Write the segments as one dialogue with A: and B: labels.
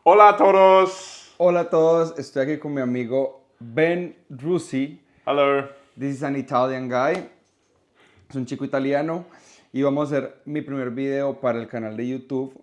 A: Hola a todos.
B: Hola a todos, estoy aquí con mi amigo Ben Rusi.
A: Hello.
B: This is an Italian guy. Es un chico italiano y vamos a hacer mi primer video para el canal de YouTube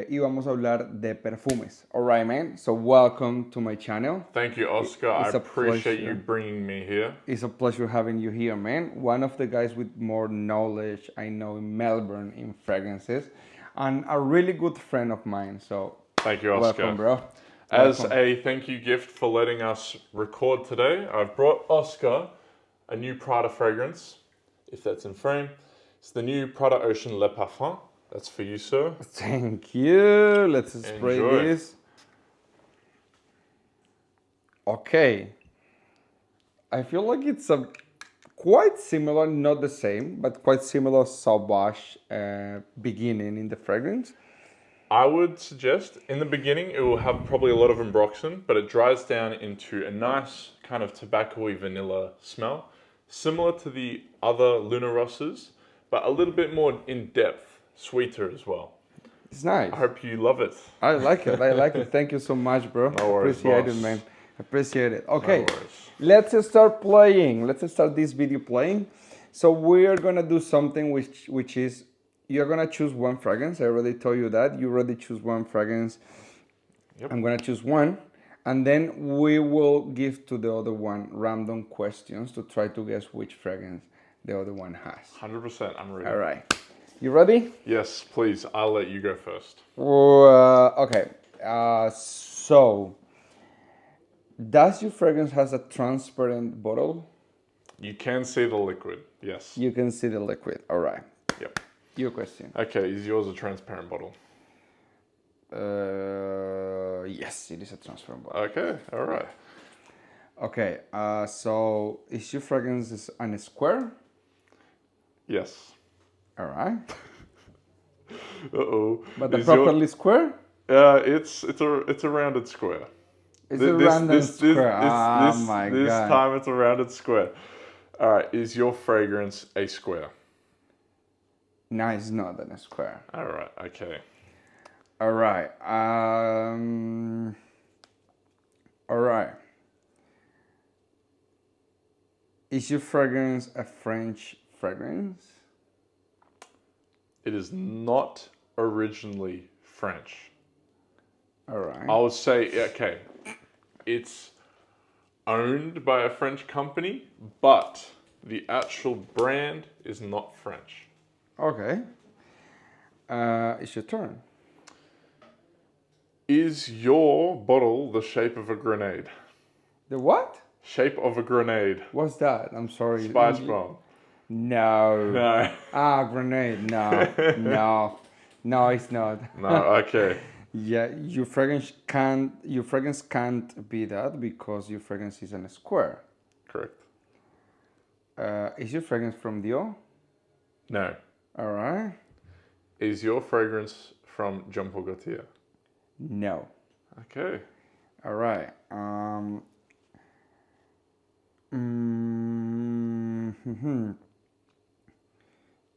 B: y vamos a hablar de perfumes. Alright, man. So welcome to my channel.
A: Thank you, Oscar.
B: It's
A: I
B: a
A: appreciate
B: pleasure.
A: you bringing me here.
B: It's a pleasure having you here, man. One of the guys with more knowledge I know in Melbourne in fragrances, and a really good friend of mine. So
A: Thank you, Oscar.
B: welcome, bro.
A: As
B: Welcome.
A: a thank you gift for letting us record today, I've brought Oscar a new Prada fragrance, if that's in frame. It's the new Prada Ocean Le Parfum. That's for you, sir.
B: Thank you. Let's spray
A: Enjoy.
B: this. Okay. I feel like it's a quite similar, not the same, but quite similar Sauvage beginning in the fragrance.
A: I would suggest in the beginning it will have probably a lot of ambroxan, but it dries down into a nice kind of tobacco-y vanilla smell, similar to the other Luna Rosses, but a little bit more in depth, sweeter as well.
B: It's nice.
A: I hope you love it.
B: I like it. I like it. Thank you so much, bro.
A: No worries,
B: Appreciate
A: boss.
B: it, man. Appreciate it. Okay,
A: No worries.
B: let's start playing. Let's start this video playing. So we are gonna do something which is you're gonna choose one fragrance. I already told you that. You already choose one fragrance.
A: Yep.
B: I'm gonna choose one, and then we will give to the other one random questions to try to guess which fragrance the other one has.
A: 100%, I'm ready.
B: All right, you ready?
A: Yes, please, I'll let you go first.
B: Okay. So, does your fragrance has a transparent bottle?
A: You can see the liquid, yes.
B: You can see the liquid. All right.
A: Yep.
B: Your question.
A: Okay, is yours a transparent bottle?
B: Yes, it is a transparent bottle.
A: Okay, all right.
B: Okay. So is your fragrance on a square?
A: Yes.
B: All right.
A: Uh-oh.
B: But the
A: Is your-
B: properly square?
A: it's a rounded square.
B: It's a random square. My
A: This
B: God.
A: time it's a rounded square. All right, is your fragrance a square?
B: No, it's not in a square.
A: All right, okay.
B: All right. All right. Is your fragrance a French fragrance?
A: It is not originally French.
B: All right.
A: I would say, okay, it's owned by a French company, but the actual brand is not French.
B: Okay. It's your turn.
A: Is your bottle the shape of a grenade?
B: The what?
A: Shape of a grenade.
B: What's that? I'm sorry.
A: Spice bomb.
B: No.
A: No.
B: Grenade. No. No. No, it's not.
A: No, okay.
B: Yeah, your fragrance can't be that because your fragrance is in a square.
A: Correct.
B: Is your fragrance from Dior?
A: No.
B: All right.
A: Is your fragrance from Jean Paul Gaultier?
B: No.
A: Okay.
B: All right.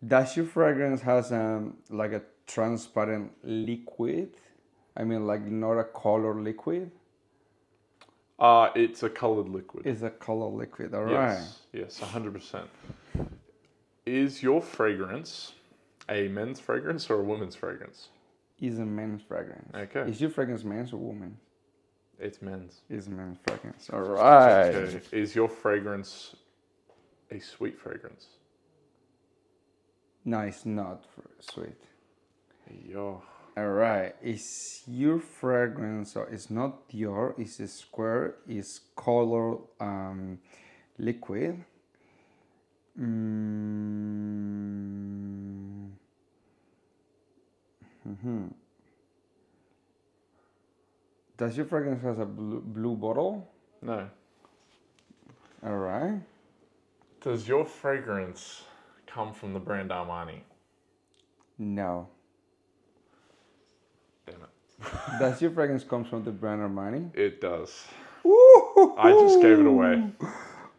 B: Does your fragrance has like a transparent liquid? I mean, like not a color liquid.
A: It's a colored liquid.
B: It's a color liquid. All right.
A: Yes, 100%. Is your fragrance a men's fragrance or a woman's fragrance?
B: Is a men's fragrance.
A: Okay.
B: Is your fragrance men's or woman?
A: It's men's.
B: Is a men's fragrance. All right.
A: Okay. Is your fragrance a sweet fragrance?
B: No, it's not sweet.
A: Yo.
B: All right. Is your fragrance, so it's not Dior, it's a square, it's color liquid. Does your fragrance has a blue bottle?
A: No.
B: All right.
A: Does your fragrance come from the brand Armani?
B: No.
A: Damn it.
B: Does your fragrance come from the brand Armani?
A: It does.
B: Ooh,
A: I just gave it away.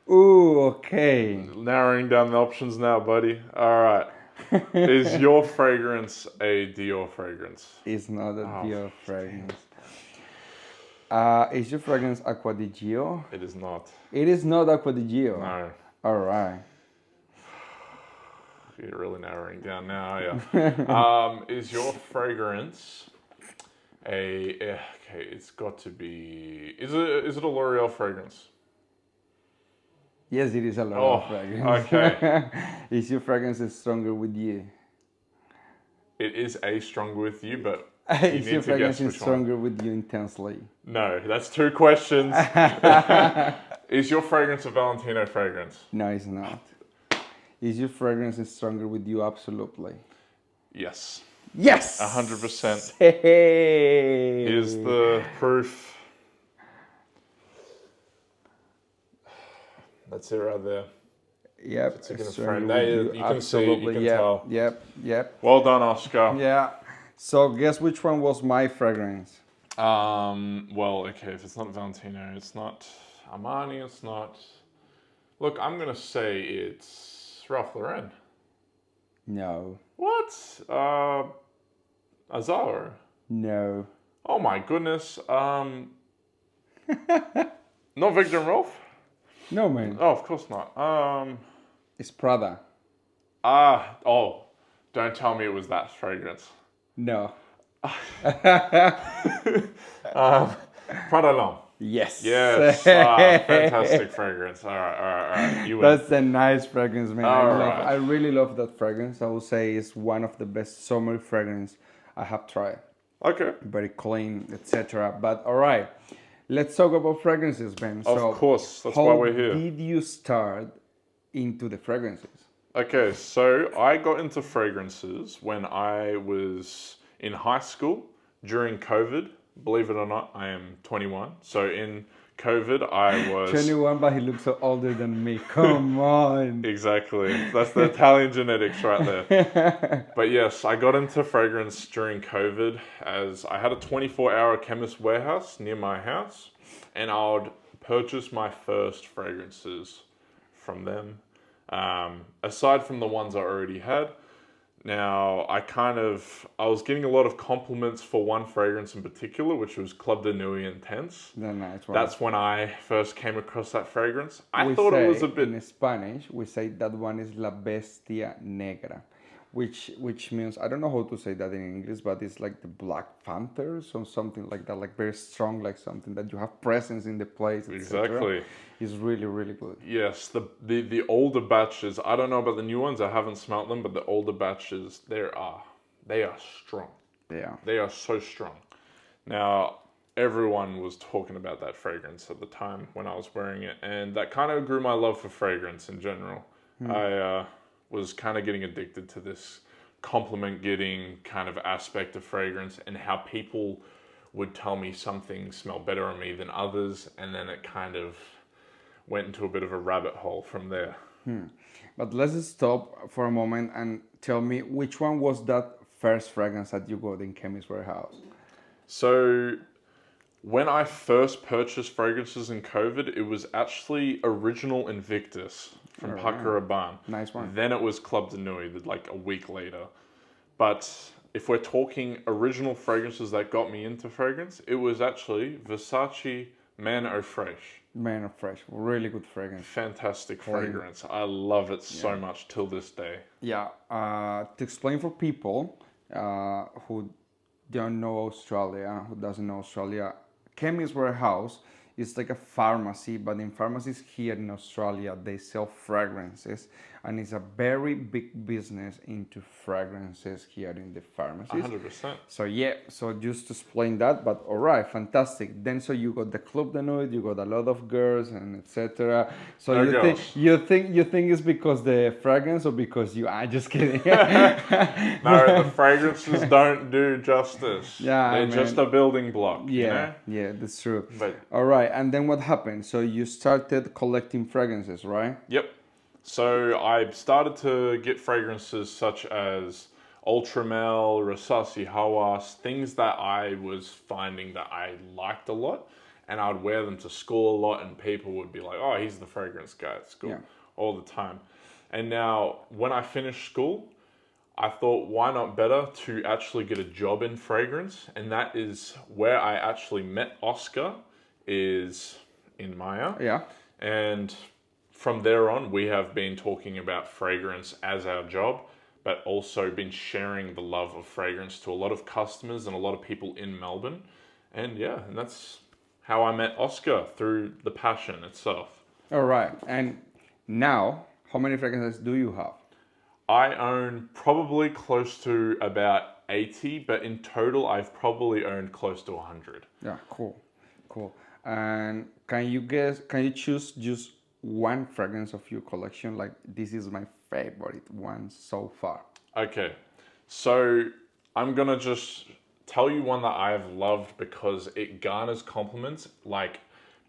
B: Ooh, okay.
A: Narrowing down the options now, buddy. All right. Is your fragrance a Dior fragrance?
B: It's not a Dior fragrance. Is your fragrance Acqua di Gio?
A: It is not.
B: It is not Acqua di Gio.
A: No.
B: All right.
A: You're really narrowing down now, are you? Is your fragrance okay, it's got to be... Is it a L'Oreal fragrance?
B: Yes, it is a L'Oreal fragrance.
A: Okay.
B: Is your fragrance stronger with you?
A: It is a stronger with you, but you
B: Is
A: need
B: your
A: to
B: fragrance
A: guess which
B: stronger with you intensely?
A: No, that's 2 questions. Is your fragrance a Valentino fragrance?
B: No, it's not. Is your fragrance stronger with you? Absolutely.
A: Yes.
B: Yes!
A: 100%.
B: Hey!
A: Is the proof. That's it right there.
B: Yep.
A: It's taking a
B: stronger
A: frame.
B: with
A: There,
B: you.
A: you can see,
B: Absolutely.
A: you can
B: Yep.
A: tell.
B: Yep.
A: Well done, Oscar.
B: Yeah. So guess which one was my fragrance?
A: Well, okay, if it's not Valentino, it's not Armani, it's not... Look, I'm going to say it's Ralph Lauren.
B: No.
A: What? Azaro.
B: No.
A: Oh my goodness. Not Victor and Rolf?
B: No, man.
A: Oh, of course not.
B: It's Prada.
A: Don't tell me it was that fragrance.
B: No.
A: Prada L'Homme.
B: Yes.
A: Yes. Fantastic fragrance. All right. You win.
B: That's a nice fragrance, man. I really love that fragrance. I would say it's one of the best summer fragrance I have tried.
A: Okay.
B: Very clean, etc. But all right, let's talk about fragrances, Ben.
A: Of course, that's why we're here.
B: How did you start into the fragrances?
A: Okay, so I got into fragrances when I was in high school during COVID. Believe it or not, I am 21. So in COVID, I was...
B: 21, but he looks so older than me. Come on.
A: Exactly. That's the Italian genetics right there. But yes, I got into fragrance during COVID as I had a 24-hour chemist warehouse near my house, and I would purchase my first fragrances from them. Aside from the ones I already had. Now, I was getting a lot of compliments for one fragrance in particular, which was Club de Nuit Intense.
B: The nice one.
A: That's when I first came across that fragrance. I thought it was a bit...
B: In Spanish, we say that one is La Bestia Negra, which means, I don't know how to say that in English, but it's like the Black Panthers or something like that, like very strong, like something that you have presence in the place,
A: Exactly.
B: It's really, really good.
A: Yes, the older batches, I don't know about the new ones, I haven't smelt them, but the older batches, they are strong.
B: Yeah.
A: They are so strong. Now, everyone was talking about that fragrance at the time when I was wearing it, and that kind of grew my love for fragrance in general. I was kind of getting addicted to this compliment getting kind of aspect of fragrance and how people would tell me some things smell better on me than others, and then it kind of went into a bit of a rabbit hole from there.
B: But let's stop for a moment and tell me which one was that first fragrance that you got in Chemist Warehouse?
A: So when I first purchased fragrances in COVID, it was actually Original Invictus from Paco Rabanne.
B: Nice one.
A: Then it was Club de Nuit, like a week later. But if we're talking original fragrances that got me into fragrance, it was actually Versace Man Eau Fraiche.
B: Man of Fresh, really good fragrance.
A: Fantastic fragrance. I love it so much till this day.
B: Yeah, to explain for people who don't know Australia, who doesn't know Australia, Chemist Warehouse is like a pharmacy, but in pharmacies here in Australia, they sell fragrances, and it's a very big business into fragrances here in the pharmacies.
A: 100%.
B: So just to explain that, but all right, fantastic. Then so you got the Club de Nuit, you got a lot of girls and etc. So you think it's because the fragrance or because you? I'm just kidding.
A: No, the fragrances don't do justice.
B: Yeah,
A: they're just a building block.
B: Yeah,
A: you know?
B: yeah, that's true.
A: But
B: all right, and then what happened? So you started collecting fragrances, right?
A: Yep. So I started to get fragrances such as Ultramel, Rasasi Hawas, things that I was finding that I liked a lot, and I would wear them to school a lot, and people would be like, "Oh, he's the fragrance guy at school," all the time. And now, when I finished school, I thought, why not better to actually get a job in fragrance? And that is where I actually met Oscar, is in Maya.
B: Yeah.
A: And from there on, we have been talking about fragrance as our job, but also been sharing the love of fragrance to a lot of customers and a lot of people in Melbourne. And yeah, and that's how I met Oscar, through the passion itself.
B: All right. And now, how many fragrances do you have?
A: I own probably close to about 80, but in total, I've probably owned close to 100.
B: Yeah, cool. Cool. And can you choose just one fragrance of your collection? Like, this is my favorite one so far.
A: Okay, so I'm gonna just tell you one that I've loved because it garners compliments, like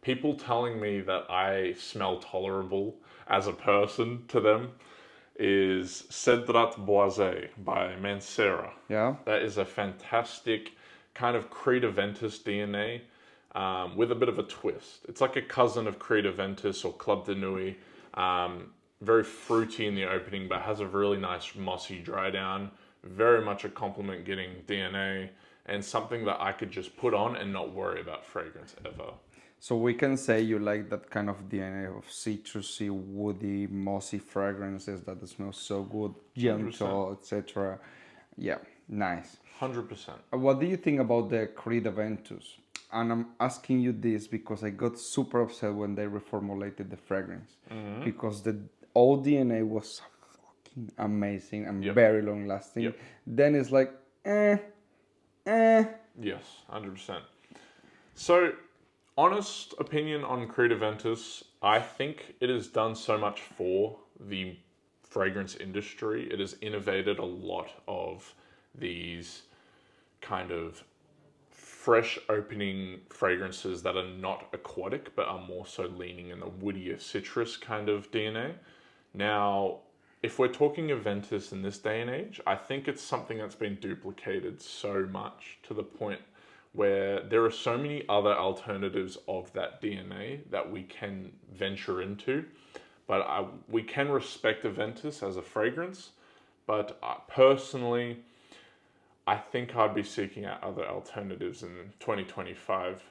A: people telling me that I smell tolerable as a person to them, is Cedrat Boisé by Mancera.
B: Yeah.
A: That is a fantastic kind of Creed Aventus DNA, with a bit of a twist. It's like a cousin of Creed Aventus or Club de Nuit. Very fruity in the opening, but has a really nice mossy dry down. Very much a compliment getting DNA, and something that I could just put on and not worry about fragrance ever.
B: So we can say you like that kind of DNA of citrusy, woody, mossy fragrances that smell so good, gentle, etc. Yeah, nice.
A: 100%.
B: What do you think about the Creed Aventus? And I'm asking you this because I got super upset when they reformulated the fragrance, because the old DNA was fucking amazing and very long lasting.
A: Yep.
B: Then it's like, eh.
A: Yes, 100%. So, honest opinion on Creed Aventus, I think it has done so much for the fragrance industry. It has innovated a lot of these kind of fresh opening fragrances that are not aquatic but are more so leaning in the woodier citrus kind of DNA. Now, if we're talking Aventus in this day and age, I think it's something that's been duplicated so much to the point where there are so many other alternatives of that DNA that we can venture into. But we can respect Aventus as a fragrance, but personally, I think I'd be seeking out other alternatives in 2025,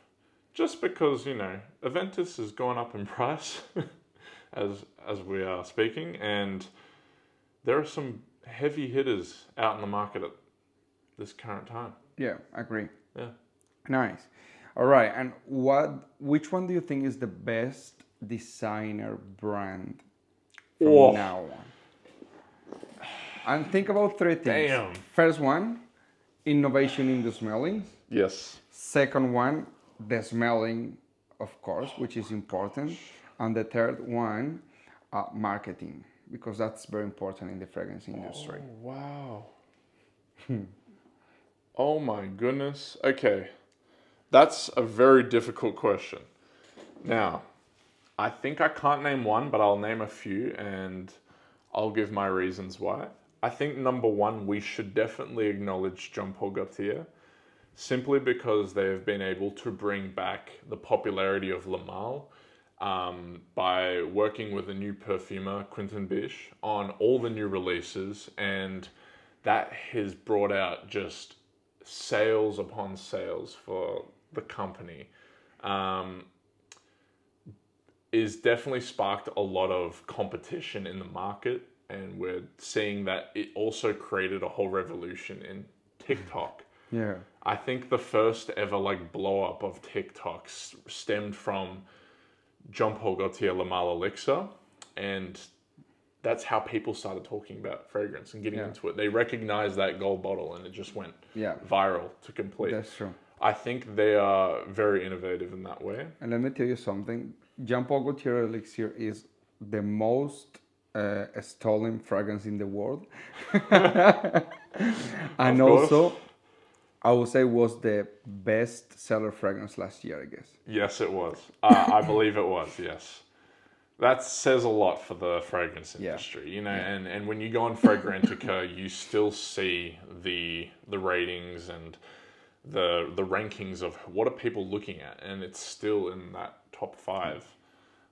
A: just because, Aventus has gone up in price as we are speaking, and there are some heavy hitters out in the market at this current time.
B: Yeah, agree.
A: Yeah.
B: Nice. All right. And which one do you think is the best designer brand from now on? And think about three things.
A: Damn.
B: First one, innovation in the smelling.
A: Yes.
B: Second one, the smelling, of course, which is important. And the third one, marketing, because that's very important in the fragrance industry.
A: Oh, wow. Oh my goodness. Okay. That's a very difficult question. Now, I think I can't name one, but I'll name a few and I'll give my reasons why. I think number one, we should definitely acknowledge Jean Paul Gaultier, simply because they have been able to bring back the popularity of Le Male by working with a new perfumer, Quentin Bisch, on all the new releases, and that has brought out just sales upon sales for the company. Is definitely sparked a lot of competition in the market, and we're seeing that it also created a whole revolution in TikTok.
B: Yeah.
A: I think the first ever blow up of TikTok stemmed from Jean Paul Gaultier Le Male Elixir, and that's how people started talking about fragrance and getting into it. They recognized that gold bottle and it just went viral to complete.
B: That's true.
A: I think they are very innovative in that way.
B: And let me tell you something. Jean Paul Gaultier Elixir is the most stolen fragrance in the world. And also, I would say was the best seller fragrance last year, I guess.
A: Yes, it was. I believe it was, yes. That says a lot for the fragrance industry, and when you go on Fragrantica, you still see the ratings and the rankings of what are people looking at, and it's still in that top 5.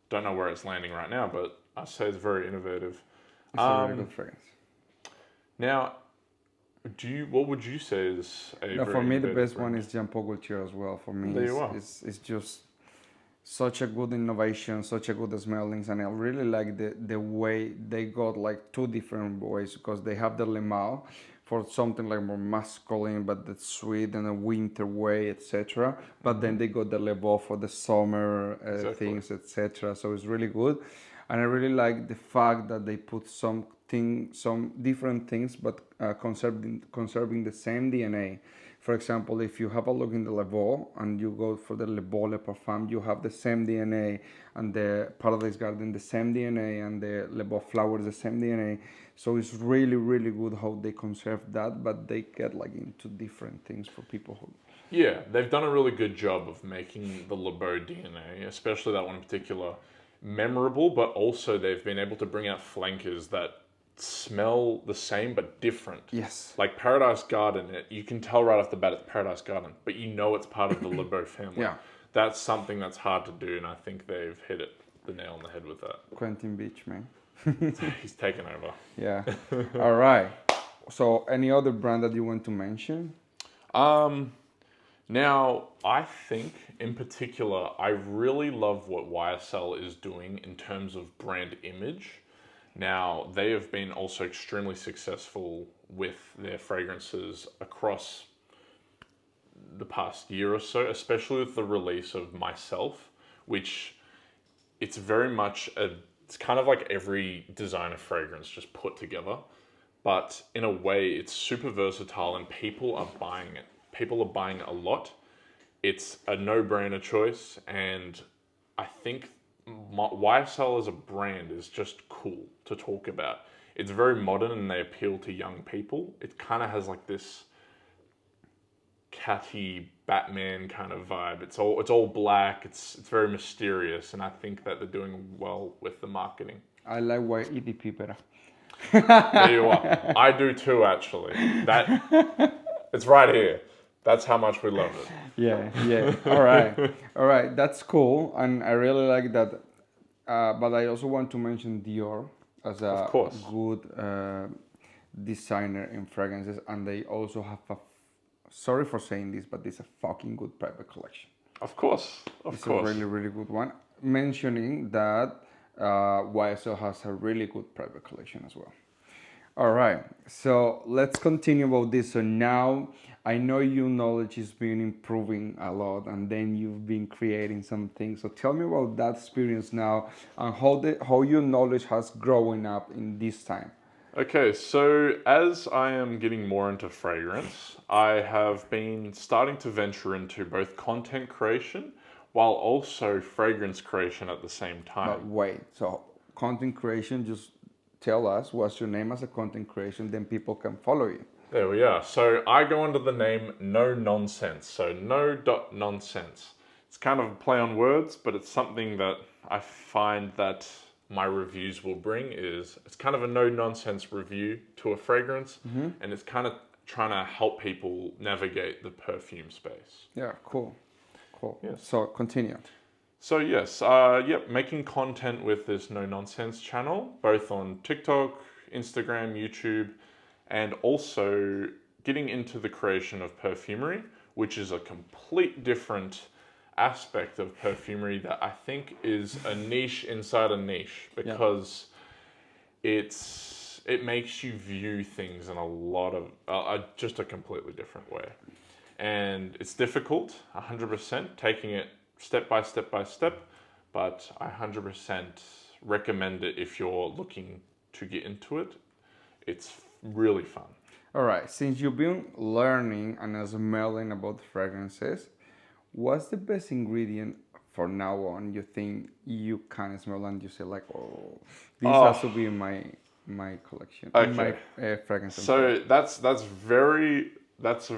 A: Don't know where it's landing right now, but I say it's very innovative.
B: It's a really good fragrance.
A: Now, What would you say is a
B: No,
A: very
B: for me, the
A: innovative
B: best one
A: brand?
B: is Jean Paul Gaultier as well. For me,
A: There you are.
B: it's just such a good innovation, such a good smellings, and I really like the way they got like two different ways because they have the Le Male for something like more masculine, but that's sweet and a winter way, etc. But then they got the Le Beau for the summer
A: Exactly.
B: things, etc. So it's really good, and I really like the fact that they put some different things, but conserving the same DNA. For example, if you have a look in the Le Beau and you go for the Le Beau Le Parfum, you have the same DNA, and the Paradise Garden the same DNA, and the Le Beau Flowers the same DNA. So it's really, really good how they conserve that, but they get like into different things for people who.
A: Yeah, they've done a really good job of making the LeBeau DNA, especially that one in particular, memorable, but also they've been able to bring out flankers that smell the same but different.
B: Yes.
A: Like Paradise Garden, you can tell right off the bat it's Paradise Garden, but you know it's part of the LeBeau family.
B: Yeah.
A: That's something that's hard to do, and I think they've hit the nail on the head with that.
B: Quentin Beach, man.
A: He's taken over.
B: Yeah. All right. So, any other brand that you want to mention?
A: Now, I think in particular, I really love what YSL is doing in terms of brand image. Now, they have been also extremely successful with their fragrances across the past year or so, especially with the release of Myself, which it's very much it's kind of like every designer fragrance just put together, but in a way it's super versatile and people are buying it. People are buying a lot. It's a no-brainer choice, and I think YSL as a brand is just cool to talk about. It's very modern and they appeal to young people. It kind of has like this catty Batman kind of vibe. It's all black. It's very mysterious, and I think that they're doing well with the marketing.
B: I like YEDP better.
A: There you are. I do too, actually. It's right here. That's how much we love it.
B: Yeah. All right. That's cool, and I really like that. But I also want to mention Dior as a good designer in fragrances, and they also have a. Sorry for saying this, but it's a fucking good private collection.
A: Of course.
B: It's a really, really good one. Mentioning that YSL has a really good private collection as well. All right, so let's continue about this. So now I know your knowledge has been improving a lot, and then you've been creating some things. So tell me about that experience now, and how your knowledge has grown up in this time.
A: Okay, so as I am getting more into fragrance, I have been starting to venture into both content creation while also fragrance creation at the same time.
B: But wait, so content creation, just tell us what's your name as a content creation, then people can follow you.
A: There we are. So I go under the name No Nonsense. So no.nonsense. It's kind of a play on words, but it's something that I find that my reviews will bring is it's kind of a no nonsense review to a fragrance, and it's kind of trying to help people navigate the perfume space.
B: Yeah, cool.
A: Yes.
B: So continue.
A: So yes, making content with this No Nonsense channel, both on TikTok, Instagram, YouTube, and also getting into the creation of perfumery, which is a complete different aspect of perfumery that I think is a niche inside a niche, because it makes you view things in a lot of just a completely different way, and it's difficult 100% taking it step by step by step, but I 100% recommend it if you're looking to get into it. It's really fun.
B: All right, since you've been learning and smelling about fragrances, what's the best ingredient for now on you think you can smell and you say like, oh, this has to be in my collection, in my fragrance?
A: So that's a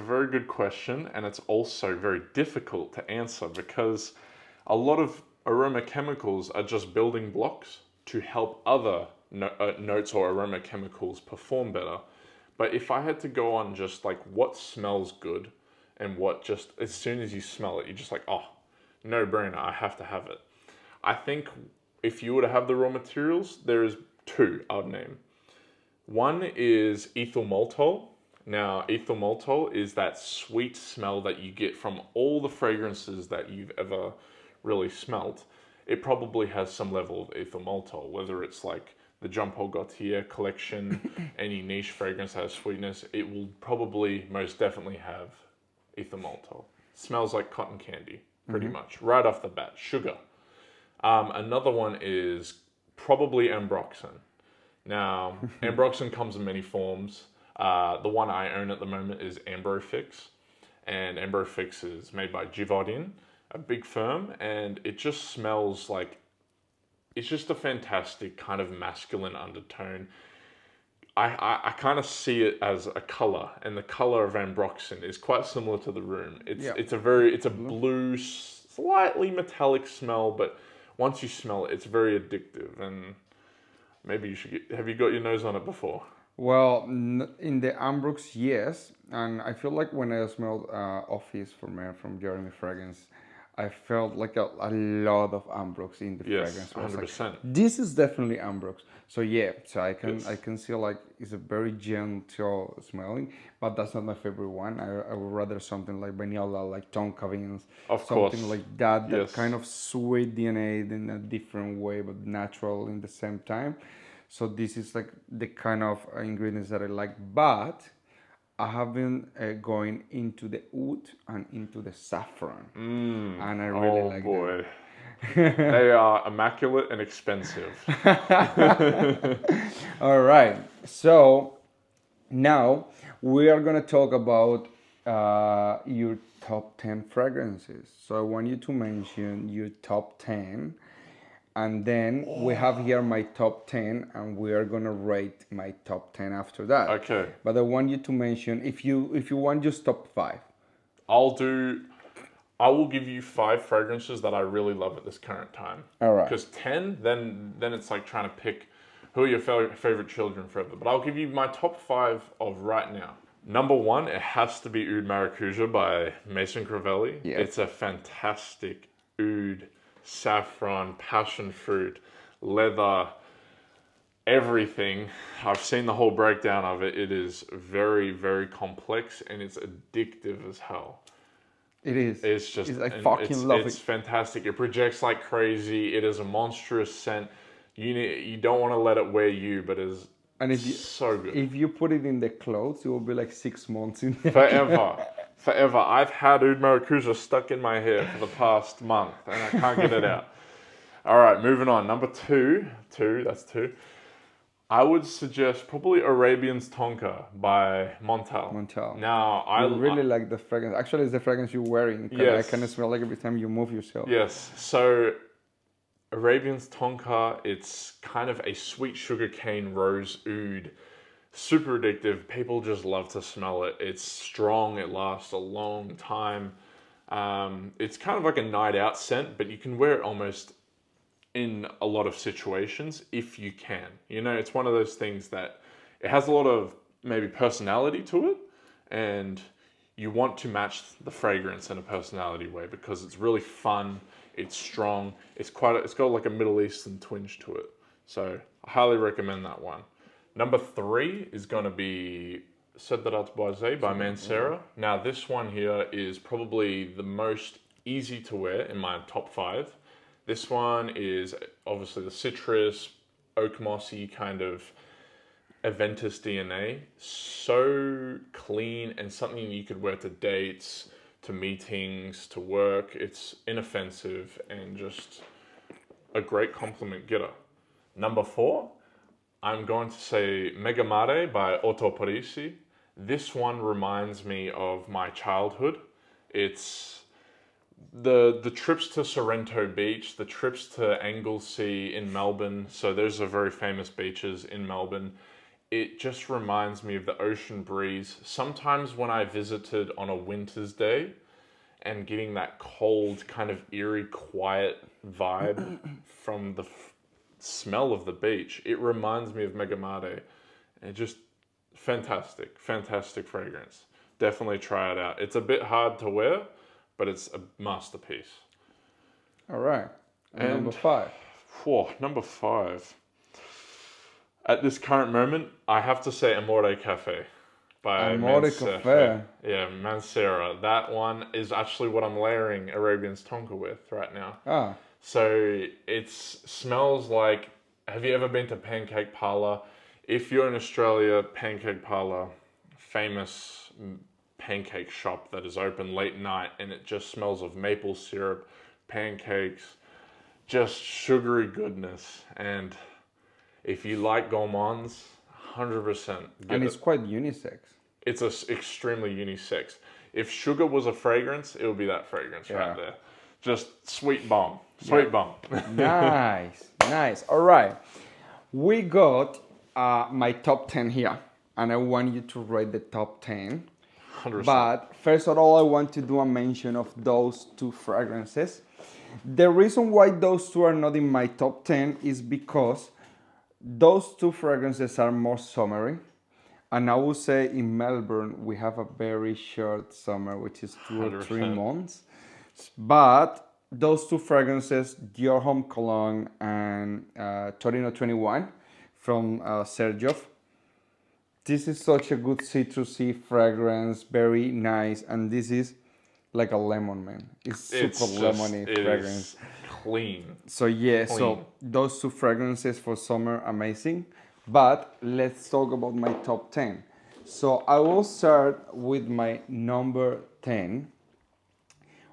A: very good question, and it's also very difficult to answer because a lot of aroma chemicals are just building blocks to help other notes or aroma chemicals perform better. But if I had to go on just like what smells good and what just as soon as you smell it, you're just like, oh, no brainer, I have to have it. I think if you were to have the raw materials, there is two I would name. One is ethyl maltol, Now, ethyl maltol is that sweet smell that you get from all the fragrances that you've ever really smelled. It probably has some level of ethyl maltol, whether it's like the Jean Paul Gaultier collection, any niche fragrance that has sweetness, it will probably most definitely have ethyl maltol. Smells like cotton candy, pretty much, right off the bat. Sugar. Another one is probably ambroxan. Now, ambroxan comes in many forms. The one I own at the moment is Ambrofix, and Ambrofix is made by Givaudan, a big firm, and it just smells like, it's just a fantastic kind of masculine undertone. I kind of see it as a color, and the color of ambroxan is quite similar to the room. It's a blue, slightly metallic smell, but once you smell it, it's very addictive. And maybe you should have you got your nose on it before?
B: Well, in the Ambrox, yes, and I feel like when I smelled Office for Men from Jeremy Fragrance, I felt like a lot of Ambrox in the fragrance. I was like,
A: 100%.
B: this is definitely Ambrox. So yeah, so
A: Yes.
B: I can see like it's a very gentle smelling, but that's not my favorite one. I would rather something like vanilla, like tonka beans,
A: Of
B: something
A: course.
B: like that. That
A: Yes.
B: kind of sweet DNA in a different way, but natural in the same time. So this is like the kind of ingredients that I like, but I have been going into the oud and into the saffron, and I really
A: Oh
B: like
A: boy. They are immaculate and expensive.
B: them. All right, so now we are gonna talk about your top 10 fragrances. So I want you to mention your top 10, and then we have here my top 10, and we are gonna rate my top 10 after that.
A: Okay.
B: But I want you to mention, if you want, just top 5.
A: I will give you 5 fragrances that I really love at this current time.
B: All right.
A: Because 10, then it's like trying to pick who are your favorite children forever. But I'll give you my top 5 of right now. Number 1, it has to be Oud Maracuja by Mason Crivelli.
B: Yeah.
A: It's a fantastic oud, saffron, passion fruit, leather, everything. I've seen the whole breakdown of it. It is very, very complex, and it's addictive as hell.
B: It is.
A: It's just,
B: I fucking love
A: it's
B: it.
A: fantastic. It projects like crazy. It is a monstrous scent. You don't want to let it wear you, but it's
B: And
A: so good.
B: if you put it in the clothes, it will be like 6 months in there.
A: Forever. I've had Oud Maracuja stuck in my hair for the past month, and I can't get it out. All right, moving on. Number 2, that's 2. I would suggest probably Arabian's Tonka by Montal.
B: Montal.
A: Now,
B: I really like the fragrance. Actually, it's the fragrance you're wearing. 'Cause
A: Yes.
B: I can smell like every time you move yourself.
A: Yes. So Arabian's Tonka, it's kind of a sweet sugarcane rose oud. Super addictive. People just love to smell it. It's strong. It lasts a long time. It's kind of like a night out scent, but you can wear it almost in a lot of situations if you can. You know, it's one of those things that it has a lot of maybe personality to it, and you want to match the fragrance in a personality way because it's really fun, it's strong, it's got like a Middle Eastern twinge to it. So I highly recommend that one. Number 3 is going to be Cedrat Boisé by Mancera. Now this one here is probably the most easy to wear in my top 5. This one is obviously the citrus, oak mossy kind of Aventus DNA. So clean and something you could wear to dates, to meetings, to work. It's inoffensive and just a great compliment getter. Number 4, I'm going to say Megamare by Otto Parisi. This one reminds me of my childhood. It's the trips to Sorrento Beach, the trips to Anglesea in Melbourne. So those are very famous beaches in Melbourne. It just reminds me of the ocean breeze. Sometimes when I visited on a winter's day and getting that cold, kind of eerie, quiet vibe from the smell of the beach, it reminds me of Megamare. And just fantastic fragrance. Definitely try it out. It's a bit hard to wear, but it's a masterpiece.
B: All right. And number 5.
A: Number 5. At this current moment, I have to say Amore Cafe. by
B: Amore
A: Mansefe.
B: Cafe.
A: Yeah, Mansera. That one is actually what I'm layering Arabian's Tonka with right now.
B: Ah,
A: So it smells like. Have you ever been to Pancake Parlor? If you're in Australia, Pancake Parlor, famous pancake shop that is open late night, and it just smells of maple syrup, pancakes, just sugary goodness. And if you like gourmands, 100% get
B: and
A: it.
B: it's quite unisex.
A: It's extremely unisex. If sugar was a fragrance, it would be that fragrance
B: Yeah.
A: right there. Just sweet bomb. Sweet bomb.
B: Nice, nice. All right. We got my top 10 here, and I want you to rate the top 10.
A: 100%.
B: But first of all, I want to do a mention of those two fragrances. The reason why those two are not in my top 10 is because those two fragrances are more summery. And I would say in Melbourne, we have a very short summer, which is 2 or 3
A: 100%.
B: months. But those two fragrances, Dior Homme Cologne and Torino 21 from Sergio, this is such a good citrusy fragrance, very nice. And this is like a lemon, man. It's super lemony fragrance.
A: Is clean.
B: So yeah,
A: Clean.
B: so those two fragrances for summer, amazing. But let's talk about my top 10. So I will start with my number 10,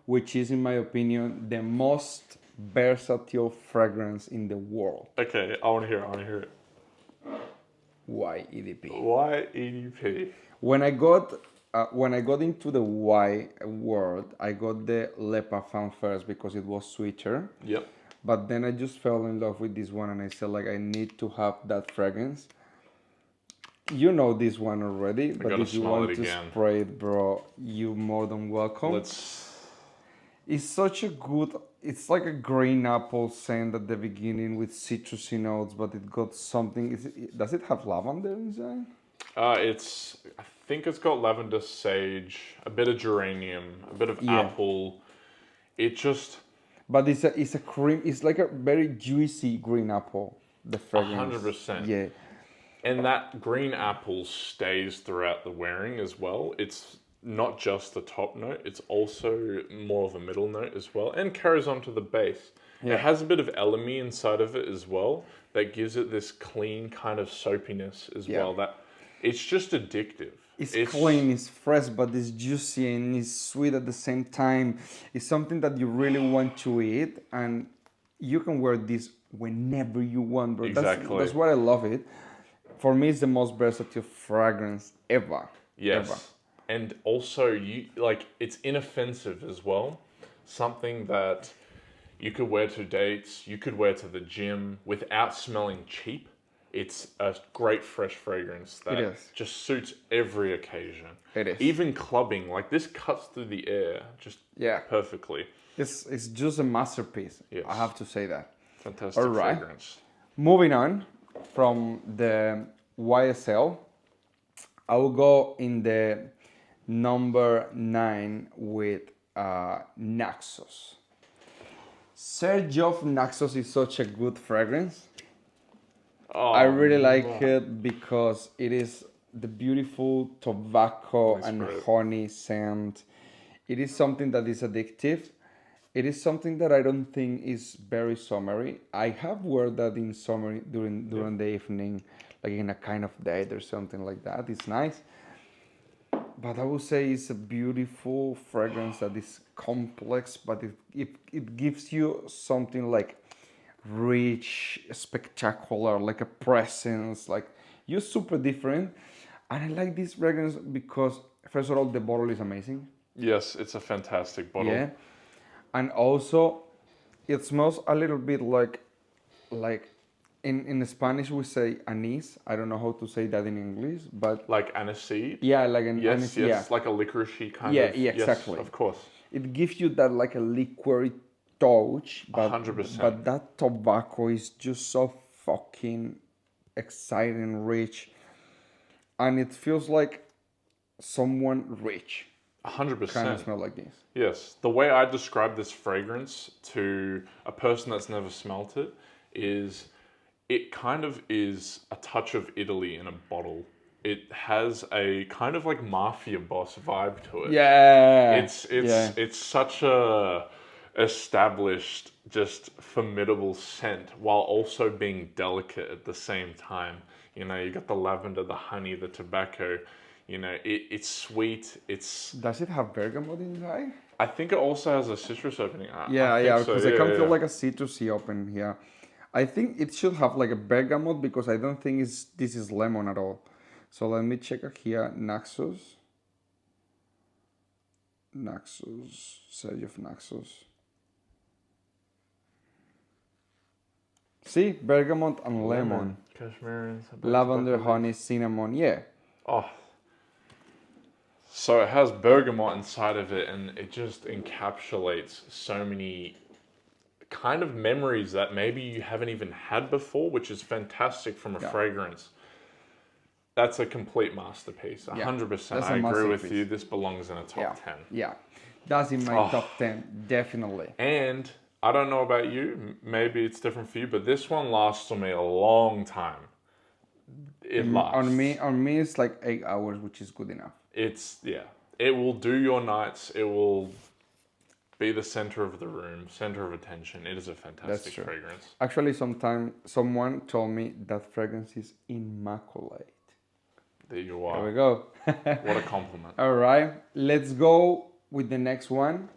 B: which is, in my opinion, the most versatile fragrance in the world.
A: Okay, I want to hear it.
B: Why EDP?
A: Why EDP?
B: When I got into the Y world, I got the Le Parfum first because it was sweeter.
A: Yep.
B: But then I just fell in love with this one, and I said, like, I need to have that fragrance. You know this one already, but
A: gotta
B: if you
A: smell
B: want
A: it
B: to
A: again.
B: spray it, bro, you're more than welcome. It's such a good, it's like a green apple scent at the beginning with citrusy notes, but it got something, does it have lavender inside?
A: I think it's got lavender, sage, a bit of geranium, a bit of apple. It just...
B: But it's a cream, it's like a very juicy green apple, the fragrance.
A: 100%.
B: Yeah.
A: And that green apple stays throughout the wearing as well. It's not just the top note, it's also more of a middle note as well, and carries on to the base.
B: Yeah.
A: It has a bit of elemi inside of it as well that gives it this clean kind of soapiness as well. That it's just addictive.
B: It's clean, it's fresh, but it's juicy and it's sweet at the same time. It's something that you really want to eat, and you can wear this whenever you want, bro.
A: Exactly.
B: That's why I love it. For me, it's the most versatile fragrance ever.
A: Yes.
B: Ever.
A: And also, it's inoffensive as well. Something that you could wear to dates, you could wear to the gym without smelling cheap. It's a great fresh fragrance that just suits every occasion.
B: It is.
A: Even clubbing, like this cuts through the air just perfectly.
B: It's just a masterpiece.
A: Yes.
B: I have to say that.
A: Fantastic fragrance.
B: Moving on from the YSL, I will go in the number 9 with Naxos. Sergio Naxos is such a good fragrance. I really like it because it is the beautiful tobacco and honey scent. It is something that is addictive. It is something that I don't think is very summery. I have worn that in summer during the evening, like in a kind of date or something like that. It's nice. But I would say it's a beautiful fragrance that is complex, but it gives you something like rich, spectacular, like a presence, like you're super different. And I like this fragrance because, first of all, the bottle is amazing.
A: Yes, it's a fantastic bottle.
B: Yeah. And also, it smells a little bit like in Spanish we say anise. I don't know how to say that in English, but
A: like aniseed.
B: Yeah, like an
A: anise. Yes,
B: yeah.
A: like a licoricey kind of.
B: Yeah, exactly.
A: Yes, of course.
B: It gives you that like a liquidy touch, but
A: 100%.
B: But that tobacco is just so fucking exciting, rich, and it feels like someone rich.
A: 100%.
B: Kind of smell like this.
A: Yes. The way I describe this fragrance to a person that's never smelt it is it kind of is a touch of Italy in a bottle. it has a kind of like mafia boss vibe to it.
B: Yeah.
A: It's such a established, just formidable scent while also being delicate at the same time. You know, you got the lavender, the honey, the tobacco. You know, it's sweet.
B: Does it have bergamot inside?
A: I think it also has a citrus opening.
B: Yeah,
A: I think
B: yeah,
A: so.
B: because I
A: Yeah,
B: can feel
A: yeah.
B: like a citrusy open here. I think it should have like a bergamot because I don't think this is lemon at all. So let me check here. Naxos. Naxos. Serge of Naxos. See, bergamot and lemon.
A: Cashmere,
B: Lavender, honey, cinnamon. Yeah.
A: Oh, so it has bergamot inside of it, and it just encapsulates so many kind of memories that maybe you haven't even had before, which is fantastic from a
B: Yeah.
A: fragrance. That's a complete masterpiece. 100%.
B: that's a
A: I agree with
B: masterpiece.
A: you. This belongs in a top 10.
B: Yeah. That's in my top 10, definitely.
A: And I don't know about you, maybe it's different for you, but this one lasts for me a long time. It lasts.
B: On me, it's like 8 hours, which is good enough.
A: It will do your nights. It will be the center of the room, center of attention. It is a fantastic fragrance.
B: Actually, someone told me that fragrance is immaculate.
A: There you are.
B: There we go.
A: What a compliment.
B: All right, let's go with the next one.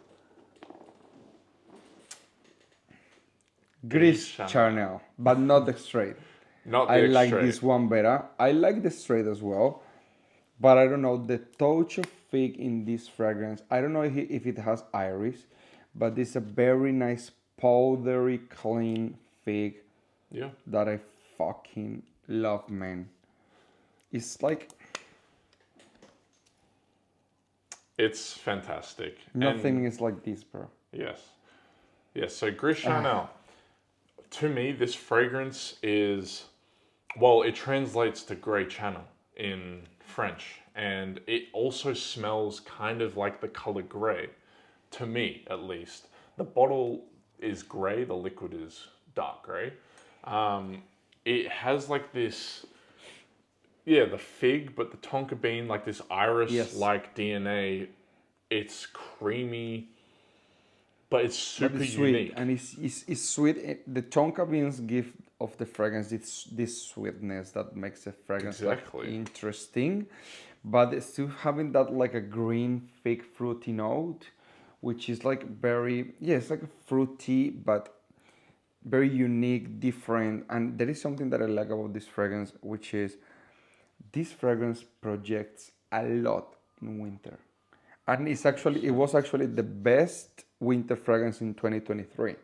B: Gris Charnel, but not the straight.
A: Not the
B: I like
A: straight.
B: this one better. I like the straight as well, but I don't know, the touch of fig in this fragrance. I don't know if it has iris, but it's a very nice powdery clean fig.
A: Yeah.
B: That I fucking love, man. It's like
A: It's fantastic.
B: nothing is like this, bro.
A: Yes. Yes. So Gris Charnel. To me, this fragrance is, well, it translates to grey channel in French, and it also smells kind of like the color grey, to me at least. The bottle is grey, the liquid is dark grey. It has like this, the fig, but the tonka bean, like this iris-like DNA. It's creamy, but it's super unique.
B: Sweet, and it's sweet. The tonka beans give of the fragrance this sweetness that makes the fragrance
A: Exactly.
B: interesting, but it's still having that like a green fig fruity note, which is like it's like a fruity but very unique, different. And there is something that I like about this fragrance, which is this fragrance projects a lot in winter, and it was actually the best winter fragrance in 2023.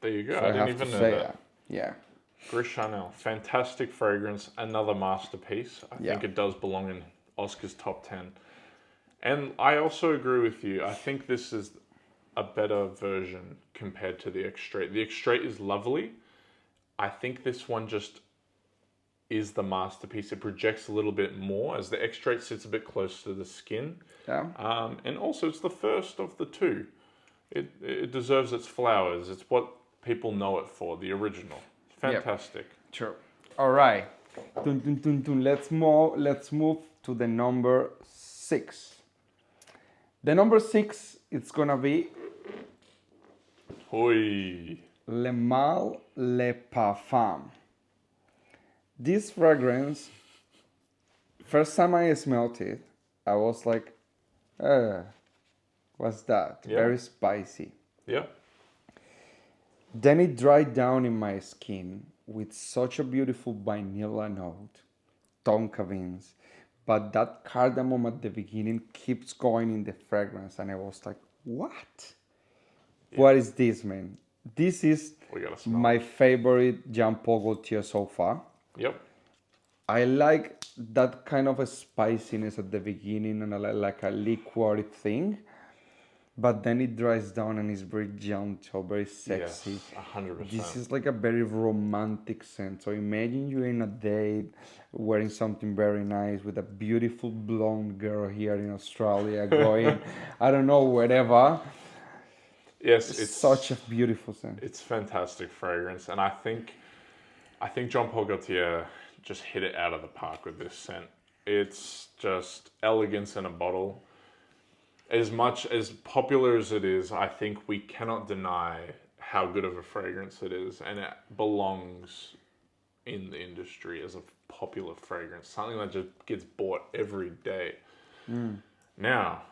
A: There you go.
B: So
A: I didn't even know that.
B: Yeah.
A: Gris Charnel, fantastic fragrance, another masterpiece. I think it does belong in Oscar's top 10. And I also agree with you. I think this is a better version compared to the X-Straight. The X-Straight is lovely. I think this one just is the masterpiece. It projects a little bit more as the X-Straight sits a bit close to the skin.
B: Yeah.
A: And also it's the first of the two. It deserves its flowers. It's what people know it for, the original. Fantastic.
B: Sure. All right. Dun, dun, dun, dun. Let's move to the number 6. The number 6, it's gonna be
A: Oi.
B: Le Mal Le Parfum. This fragrance, first time I smelled it, I was like, what's that?
A: Yeah.
B: Very spicy.
A: Yeah.
B: Then it dried down in my skin with such a beautiful vanilla note, tonka beans, but that cardamom at the beginning keeps going in the fragrance, and I was like, what? Yeah. What is this, man? This is my favorite Jean Paul Gaultier so far.
A: Yep.
B: I like that kind of a spiciness at the beginning and like a liquid thing. But then it dries down and it's very gentle, very sexy.
A: Yes, 100%.
B: This is like a very romantic scent. So imagine you're in a date wearing something very nice with a beautiful blonde girl here in Australia going, I don't know, wherever.
A: Yes,
B: it's such a beautiful scent.
A: It's fantastic fragrance. And I think Jean Paul Gaultier just hit it out of the park with this scent. It's just elegance in a bottle. As much as popular as it is, I think we cannot deny how good of a fragrance it is, and it belongs in the industry as a popular fragrance, something that just gets bought every day. Now,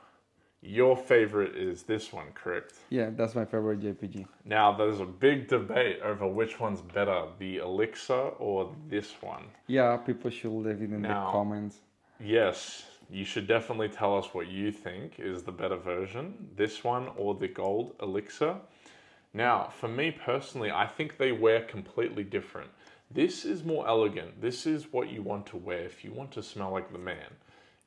A: your favorite is this one, correct?
B: Yeah, that's my favorite JPG.
A: Now, there's a big debate over which one's better, the Elixir or this one.
B: Yeah, people should leave it in the
A: Now,
B: comments.
A: Yes, you should definitely tell us what you think is the better version, this one or the gold Elixir. Now, for me personally, I think they wear completely different. This is more elegant. This is what you want to wear if you want to smell like the man.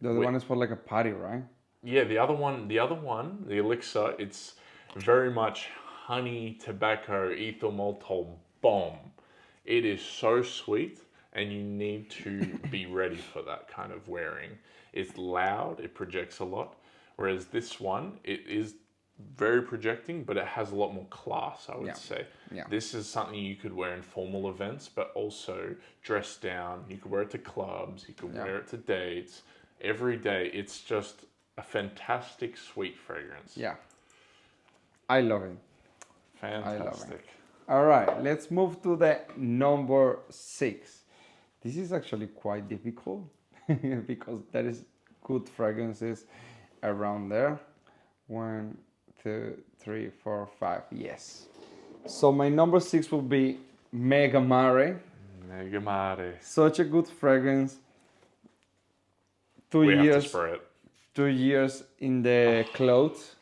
B: The other one is for like a party, right?
A: Yeah, the other one, the Elixir, it's very much honey, tobacco, ethyl maltol bomb. It is so sweet, and you need to be ready for that kind of wearing. It's loud, it projects a lot, whereas this one, it is very projecting, but it has a lot more class, I would say.
B: Yeah.
A: This is something you could wear in formal events, but also dress down. You could wear it to clubs, you could wear it to dates. Every day, it's just a fantastic, sweet fragrance.
B: Yeah. I love it.
A: Fantastic.
B: All right, let's move to the number 6. This is actually quite difficult because there is good fragrances around there. 1, 2, 3, 4, 5. Yes. So my number 6 will be Mega Mare.
A: Mega Mare.
B: Such a good fragrance. 2
A: We have
B: years.
A: to spray it.
B: 2 years in the clothes.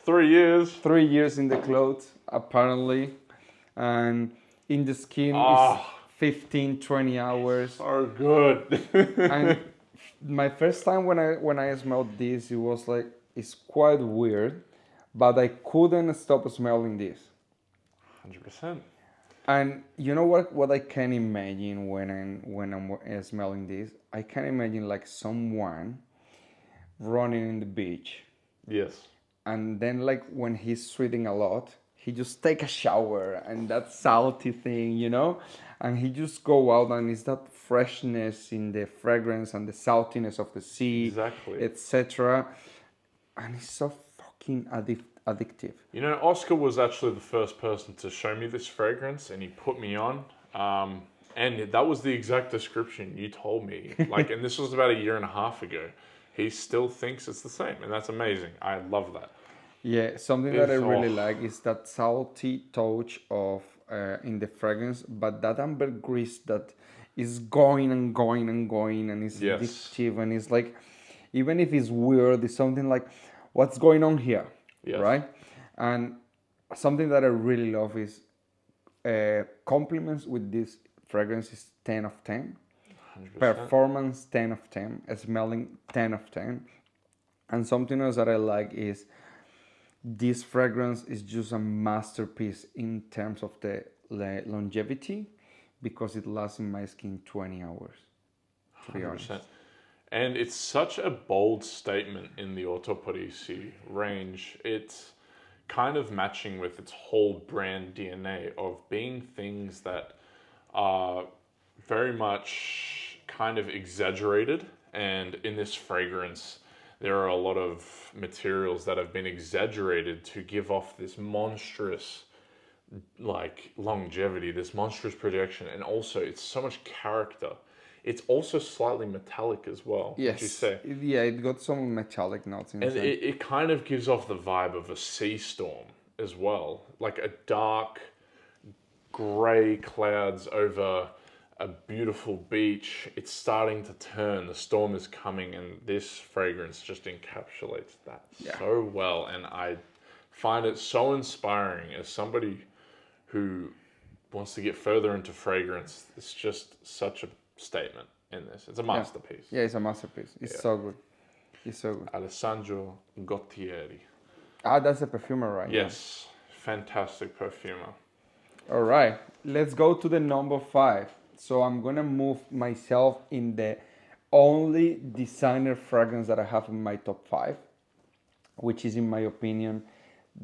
A: 3 years.
B: 3 years in the clothes, apparently. And in the skin is 15, 20 hours.
A: So good.
B: And my first time when I smelled this, it was like, it's quite weird, but I couldn't stop smelling this.
A: 100%.
B: And you know what I can imagine when I'm smelling this? I can imagine like someone running in the beach.
A: Yes.
B: And then like when he's sweating a lot, he just take a shower and that salty thing, you know? And he just go out and it's that freshness in the fragrance and the saltiness of the sea,
A: Exactly.
B: etc. And it's so fucking addictive.
A: You know, Oscar was actually the first person to show me this fragrance, and he put me on. And that was the exact description you told me. Like, and this was about a year and a half ago. He still thinks it's the same, and that's amazing. I love that.
B: Yeah, something that I really like is that salty touch of in the fragrance, but that ambergris that is going and going and going, and it's addictive, and it's like, even if it's weird, it's something like, what's going on here, right? And something that I really love is compliments with this fragrance is 10 of 10. 100%. Performance 10 of 10, smelling 10 of 10. And something else that I like is this fragrance is just a masterpiece in terms of the longevity, because it lasts in my skin 20 hours, to be honest.
A: And it's such a bold statement in the Autopolisi range. It's kind of matching with its whole brand DNA of being things that are very much kind of exaggerated. And in this fragrance, there are a lot of materials that have been exaggerated to give off this monstrous like longevity, this monstrous projection, and also it's so much character. It's also slightly metallic as well.
B: Yes.
A: Would you say?
B: Yeah, it got some metallic notes inside.
A: And it kind of gives off the vibe of a sea storm as well, like a dark grey clouds over a beautiful beach. It's starting to turn, the storm is coming, and this fragrance just encapsulates that so well. And I find it so inspiring as somebody who wants to get further into fragrance. It's just such a statement in this. It's a masterpiece.
B: Yeah, it's a masterpiece. It's so good. It's so good.
A: Alessandro Gottieri.
B: Ah, that's a perfumer, right?
A: Yes, fantastic perfumer.
B: All right, let's go to the number 5. So I'm gonna move myself in the only designer fragrance that I have in my top 5, which is, in my opinion,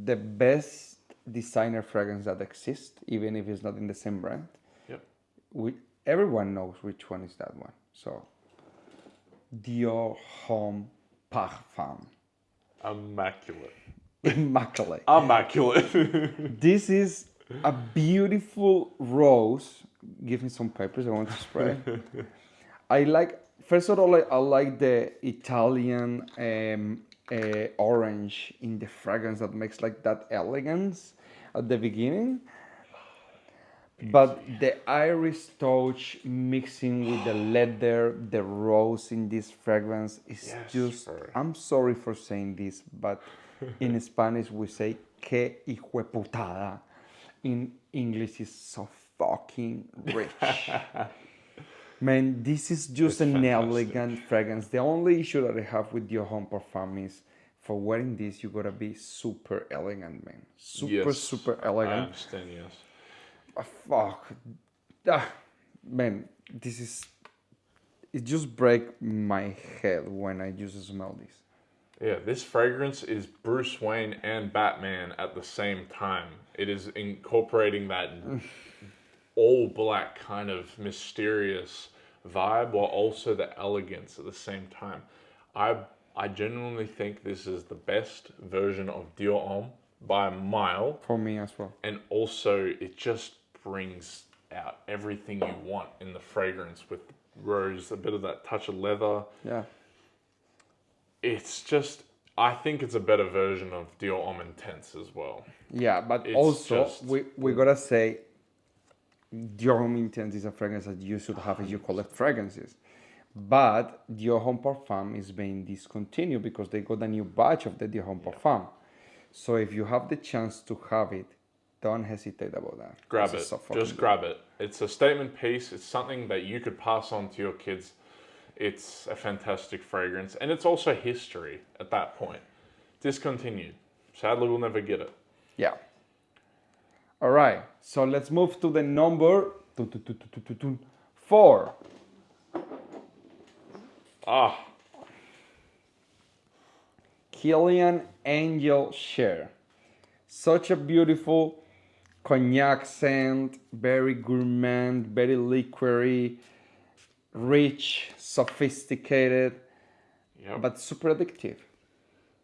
B: the best designer fragrance that exists, even if it's not in the same brand.
A: Yep.
B: Everyone knows which one is that one. So Dior Homme Parfum.
A: Immaculate.
B: Immaculate.
A: Immaculate.
B: This is a beautiful rose. Give me some peppers. I want to spray. I like. First of all, I like the Italian orange in the fragrance that makes like that elegance at the beginning. But the iris touch mixing with the leather, the rose in this fragrance is
A: Yes,
B: just.
A: bro.
B: I'm sorry for saying this, but in Spanish we say que hijueputada. In English is so fucking rich. Man, this is just
A: It's
B: an
A: fantastic.
B: elegant fragrance. The only issue that I have with your home parfum is for wearing this, you gotta be super elegant, man. Super
A: I
B: elegant.
A: understand, yes.
B: Fuck. Man, this is. It just break my head when I just smell this.
A: Yeah, this fragrance is Bruce Wayne and Batman at the same time. It is incorporating that all black kind of mysterious vibe while also the elegance at the same time. I genuinely think this is the best version of Dior Homme by a mile,
B: For me as well.
A: and also it just brings out everything you want in the fragrance with rose, a bit of that touch of leather.
B: Yeah.
A: It's just, I think it's a better version of Dior Homme Intense as well.
B: Yeah, but
A: It's
B: also
A: just-
B: we gotta say Dior Homme Intense is a fragrance that you should have if you collect fragrances. But Dior Homme Parfum is being discontinued because they got a new batch of the Dior Homme Parfum. So if you have the chance to have it, don't hesitate about that.
A: Grab
B: This
A: it.
B: is so fucking
A: Just
B: good.
A: grab it. It's a statement piece. It's something that you could pass on to your kids. It's a fantastic fragrance. And it's also history at that point. Discontinued. Sadly, we'll never get it.
B: Yeah. All right. So let's move to the number 4.
A: Ah,
B: Kilian Angel Share. Such a beautiful cognac scent, very gourmand, very liquiry, rich, sophisticated,
A: yep.
B: but super addictive.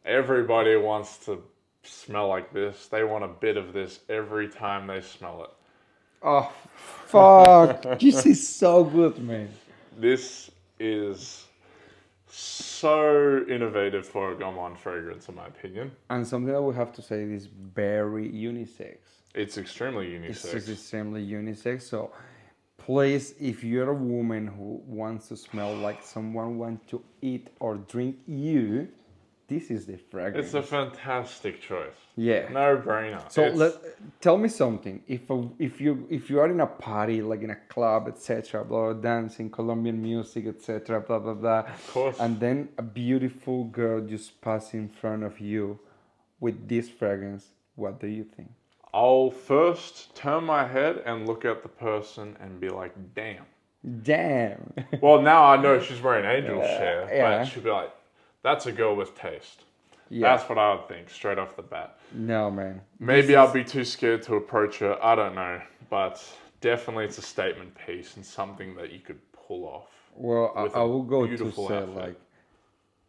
A: Everybody wants to smell like this. They want a bit of this every time they smell it.
B: Oh, fuck. This is so good, man.
A: This is so innovative for a gourmand fragrance, in my opinion.
B: And something that we have to say is very unisex.
A: It's extremely
B: It's
A: unisex.
B: just extremely unisex. So please, if you're a woman who wants to smell like someone wants to eat or drink you, this is the fragrance.
A: It's a fantastic choice.
B: Yeah.
A: No brainer.
B: So tell me something. If you are in a party, like in a club, etc., blah, blah, dancing, Colombian music, etc., blah blah blah,
A: Of course.
B: and then a beautiful girl just passes in front of you with this fragrance, what do you think?
A: I'll first turn my head and look at the person and be like, damn.
B: Damn.
A: Well, now I know she's wearing angel share,
B: yeah.
A: but she'll be like, that's a girl with taste.
B: Yeah.
A: That's what I would think straight off the bat.
B: No, man.
A: Maybe I'll be too scared to approach her. I don't know. But definitely it's a statement piece and something that you could pull off.
B: Well,
A: with
B: I
A: a
B: will go to
A: beautiful
B: say
A: outfit.
B: like,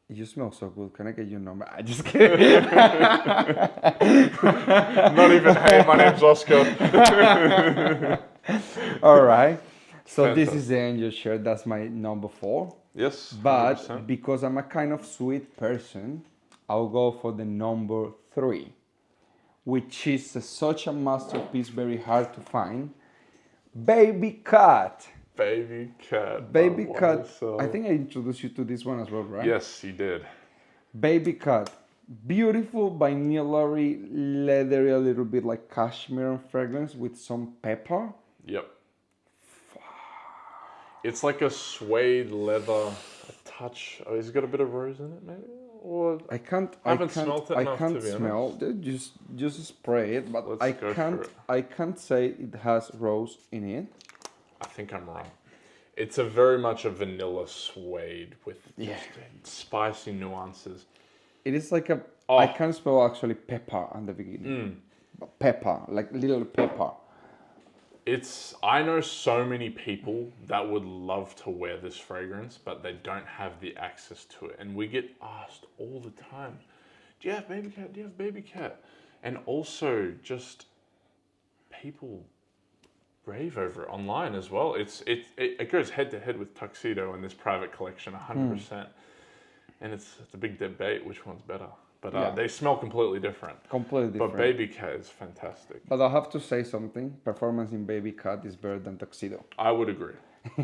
B: you smell so good. Can I get your number? I just kidding.
A: Not even, hey, my name's Oscar.
B: All right. So this
A: Fantastic.
B: is the angel share. That's my number 4.
A: Yes.
B: But
A: 100%.
B: because I'm a kind of sweet person, I'll go for the number 3, which is such a masterpiece, very hard to find. Baby Cat.
A: Baby cat.
B: Baby
A: by
B: Cat.
A: YSL.
B: I think I introduced you to this one as well, right?
A: Yes, you did.
B: Baby Cat. Beautiful vanilla-y, leathery, a little bit like cashmere fragrance with some pepper.
A: Yep. It's like a suede leather, a touch. Oh, has it got a bit of rose in it, maybe? Or
B: I can't.
A: I haven't smelt it
B: I
A: enough,
B: can't
A: to be
B: smell. Just spray it, but
A: Let's
B: I
A: go for
B: can't.
A: it.
B: I can't say it has rose in it.
A: I think I'm wrong. It's a very much a vanilla suede with
B: Yeah.
A: just spicy nuances.
B: It is like a.
A: Oh.
B: I can smell actually pepper at the beginning. Pepper, like little pepper.
A: I know so many people that would love to wear this fragrance, but they don't have the access to it. And we get asked all the time, do you have baby cat? Do you have baby cat? And also just people rave over it online as well. It goes head to head with Tuxedo in this private collection, 100%. And it's a big debate which one's better. But they smell completely different.
B: Completely different.
A: But Baby Cat is fantastic.
B: But I have to say something. Performance in Baby Cat is better than Tuxedo.
A: I would agree.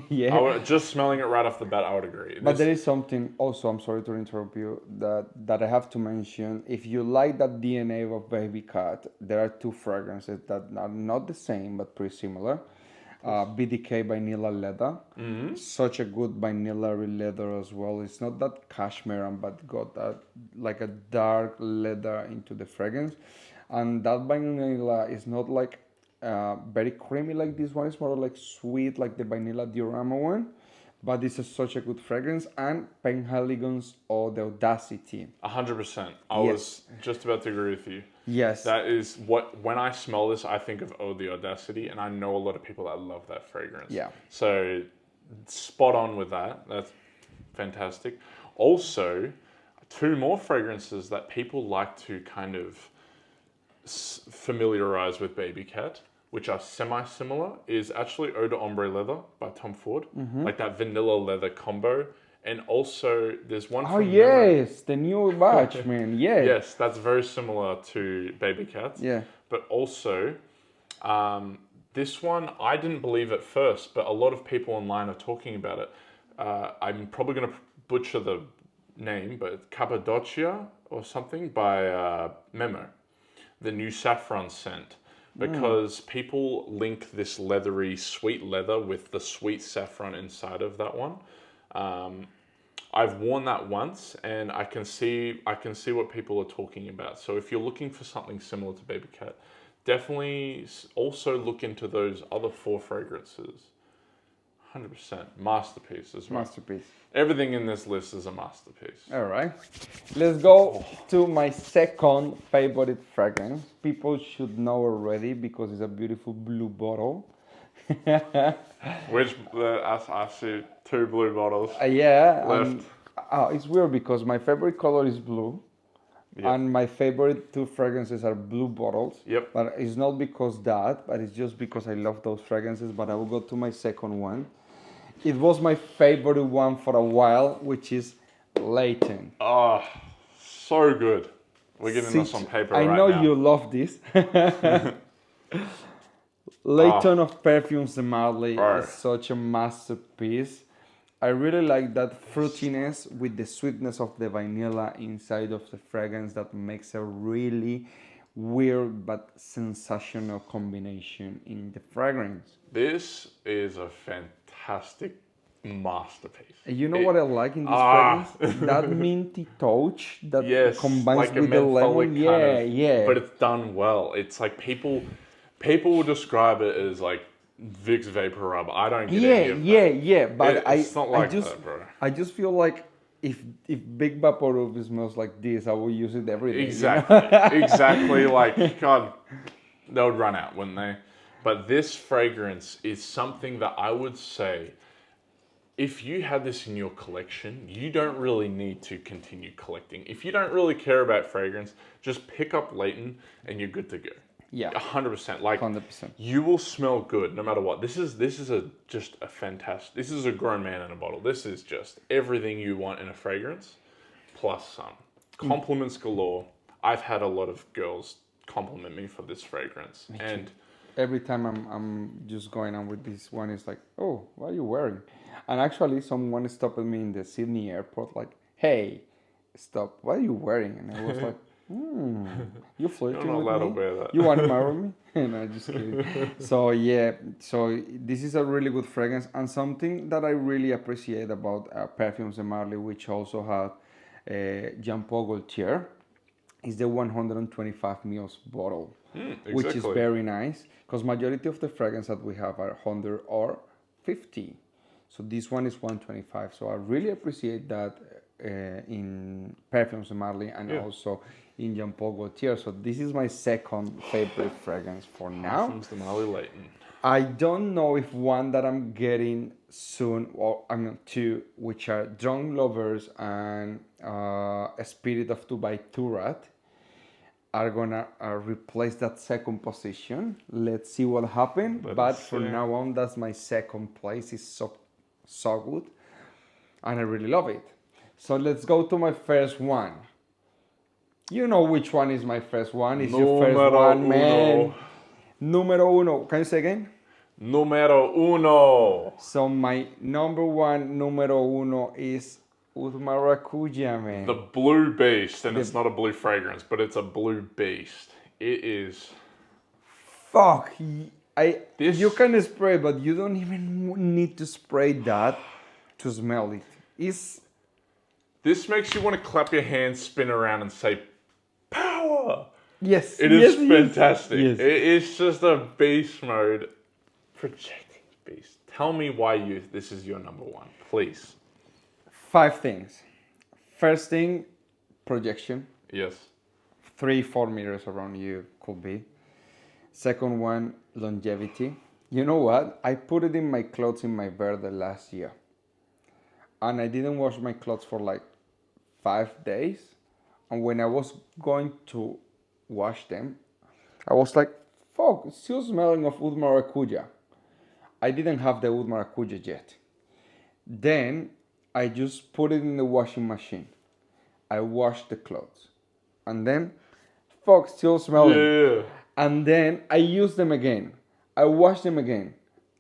B: Yeah.
A: Just smelling it right off the bat, I would agree.
B: But there is something also, I'm sorry to interrupt you, that I have to mention. If you like that DNA of Baby Cat, there are two fragrances that are not the same but pretty similar. BDK Vanilla Leather. Such a good vanilla leather as well. It's not that cashmere, but got like a dark leather into the fragrance. And that vanilla is not like very creamy like this one. It's more like sweet like the vanilla diorama one. But this is such a good fragrance. And Penhaligon's Eau d'Audacity.
A: 100%. I was just about to agree with you.
B: Yes.
A: That is when I smell this, I think of Eau d'Audacity, and I know a lot of people that love that fragrance.
B: Yeah.
A: So spot on with that. That's fantastic. Also, two more fragrances that people like to kind of familiarize with Baby Cat, which are semi-similar, is actually Eau de Ombre Leather by Tom Ford. Like that vanilla leather combo. And also, there's one from
B: yes, the new batch, man. Yeah.
A: Yes, that's very similar to Baby Cats.
B: Yeah.
A: But also, this one, I didn't believe at first, but a lot of people online are talking about it. I'm probably going to butcher the name, but Cappadocia or something by Memo, the new saffron scent. Because people link this leathery, sweet leather with the sweet saffron inside of that one. I've worn that once, and I can see what people are talking about. So if you're looking for something similar to Baby Cat, definitely also look into those other four fragrances. 100% masterpiece as well.
B: Masterpiece.
A: Everything in this list is a masterpiece.
B: All right, let's go to my second favorite fragrance. People should know already because it's a beautiful blue bottle.
A: Which I see two blue bottles.
B: Yeah.
A: Left.
B: It's weird because my favorite color is blue. Yep. And my favorite two fragrances are blue bottles.
A: Yep.
B: But it's not because that, but it's just because I love those fragrances. But I will go to my second one. It was my favorite one for a while, which is Layton.
A: Oh, so good. We're getting this on paper right now.
B: I know you love this. Layton of Perfumes de Marly is such a masterpiece. I really like that fruitiness with the sweetness of the vanilla inside of the fragrance that makes a really weird but sensational combination in the fragrance.
A: This is a fantastic masterpiece.
B: You know what I like in this fragrance? That minty touch that combines
A: like
B: with the lemon. Yeah.
A: But it's done well. It's like people will describe it as like Vicks Vapor Rub. I don't get any of that.
B: Yeah. But
A: it's not like that, bro.
B: I just feel like if Big Vapor Rub smells like this, I will use it every day.
A: Exactly.
B: You know?
A: Exactly. Like, God, they would run out, wouldn't they? But this fragrance is something that I would say, if you had this in your collection, you don't really need to continue collecting. If you don't really care about fragrance, just pick up Layton and you're good to go.
B: Yeah,
A: 100%. Like
B: 100%.
A: You will smell good no matter what. This is just a fantastic. This is a grown man in a bottle. This is just everything you want in a fragrance, plus some. Compliments galore. I've had a lot of girls compliment me for this fragrance, and
B: every time I'm just going on with this one, it's like, oh, what are you wearing? And actually, someone stopped me in the Sydney airport, like, hey, stop! What are you wearing? And I was like. You flirting
A: You're not
B: with
A: allowed
B: me?
A: to wear that.
B: You want to marry me? No, just kidding. So this is a really good fragrance, and something that I really appreciate about Perfumes de Marly, which also have Jean Paul Gaultier, is the 125 ml bottle,
A: exactly.
B: which is very nice because majority of the fragrances that we have are 100 or 50. So this one is 125. So I really appreciate that in perfumes mainly, and
A: Yeah.
B: also in Jean Paul Gaultier. So this is my second favorite fragrance for now.
A: Parfums de Marley Leighton.
B: I don't know if one that I'm getting soon, or I mean two, which are Drunk Lovers and A Spirit of Dubai Turat, are gonna replace that second position. Let's see what happens.
A: Let
B: But
A: us
B: from
A: see.
B: now on, that's my second place. It's so good, and I really love it. So let's go to my first one. You know which one is my first one. It's your first
A: Numero
B: one, man.
A: uno.
B: Numero uno. Can you say again?
A: Numero uno.
B: So my number one, numero uno, is Oud Maracuja, man.
A: The Blue Beast, and it's not a blue fragrance, but it's a blue beast. It is.
B: Fuck.
A: This-
B: You can spray, but you don't even need to spray that to smell it.
A: This makes you want to clap your hands, spin around, and say, "Power!"
B: Yes.
A: It is
B: yes,
A: fantastic.
B: Yes.
A: It is just a beast mode, projecting beast. Tell me why this is your number one, please.
B: 5 things. First thing, projection.
A: Yes.
B: 3-4 meters around you could be. Second one, longevity. You know what? I put it in my clothes in my Verde last year. And I didn't wash my clothes for like 5 days. And when I was going to wash them, I was like, fuck, it's still smelling of Oud Maracuja. I didn't have the Oud Maracuja yet. Then I just put it in the washing machine. I washed the clothes. And then, fuck, still smelling.
A: Yeah.
B: And then I used them again. I washed them again.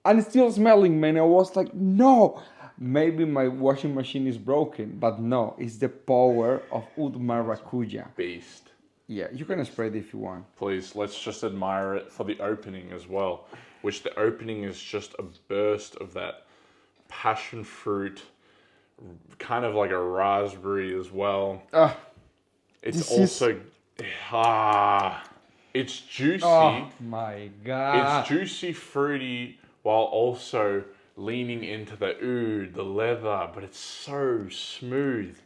B: And still smelling, man. I was like, no. Maybe my washing machine is broken. But no, it's the power of Oud Maracuja.
A: Beast.
B: Yeah, you can spray it if you want.
A: Please, let's just admire it for the opening as well. Which the opening is just a burst of that passion fruit, kind of like a raspberry as well. It's also it's juicy.
B: Oh my god.
A: It's juicy, fruity, while also leaning into the oud, the leather, but it's so smooth.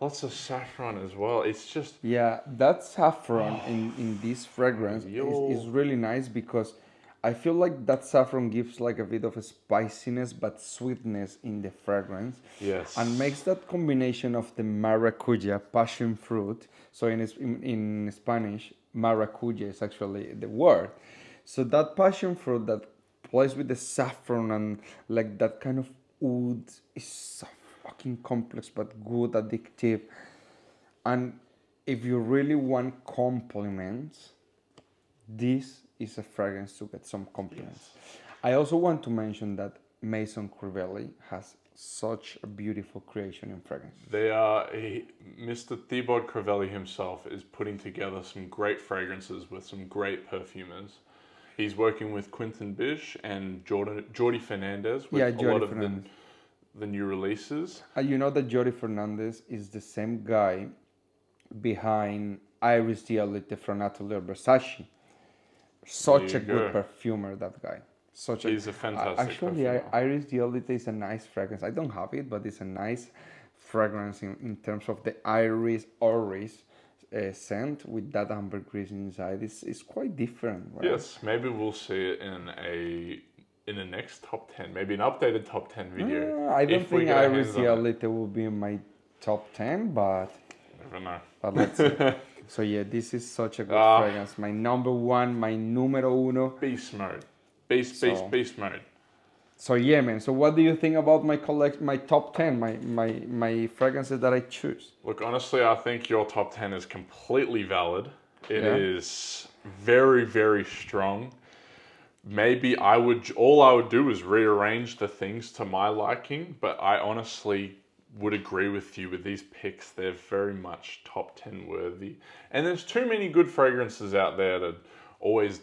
A: Lots of saffron as well. It's just
B: Yeah, that saffron in this fragrance is really nice because I feel like that saffron gives like a bit of a spiciness but sweetness in the fragrance.
A: yes.
B: And makes that combination of the maracuja, passion fruit. So in Spanish, maracuja is actually the word. So that passion fruit that plays with the saffron and like that kind of oud is so fucking complex but good, addictive. And if you really want compliments, this is a fragrance to get some compliments. I also want to mention that Maison Crivelli has such a beautiful creation in fragrance.
A: Mr. Thibaut Crivelli himself is putting together some great fragrances with some great perfumers. He's working with Quentin Bish and Jordi Fernandez with a lot of the new releases.
B: You know that Jordi Fernandez is the same guy behind Iris D'Elite from Atelier Versace. Such a good perfumer, that guy.
A: He's a fantastic
B: actually,
A: perfumer.
B: Iris D'Elite is a nice fragrance. I don't have it, but it's a nice fragrance in terms of the Iris Oris scent with that ambergris inside. It's quite different, right?
A: Yes, maybe we'll see it in the next top 10, maybe an updated top 10 video.
B: I don't
A: if we
B: think
A: get our
B: Iris
A: hands on it.
B: D'Elite will be in my top 10, but
A: Never know.
B: let's see. So yeah, this is such a good fragrance. My number one, my numero uno.
A: Beast mode. Beast mode.
B: So yeah, man. So what do you think about my top 10, my fragrances that I choose?
A: Look, honestly, I think your top 10 is completely valid. It is very, very strong. Maybe all I would do is rearrange the things to my liking, but I honestly would agree with you with these picks. They're very much top 10 worthy. And there's too many good fragrances out there to always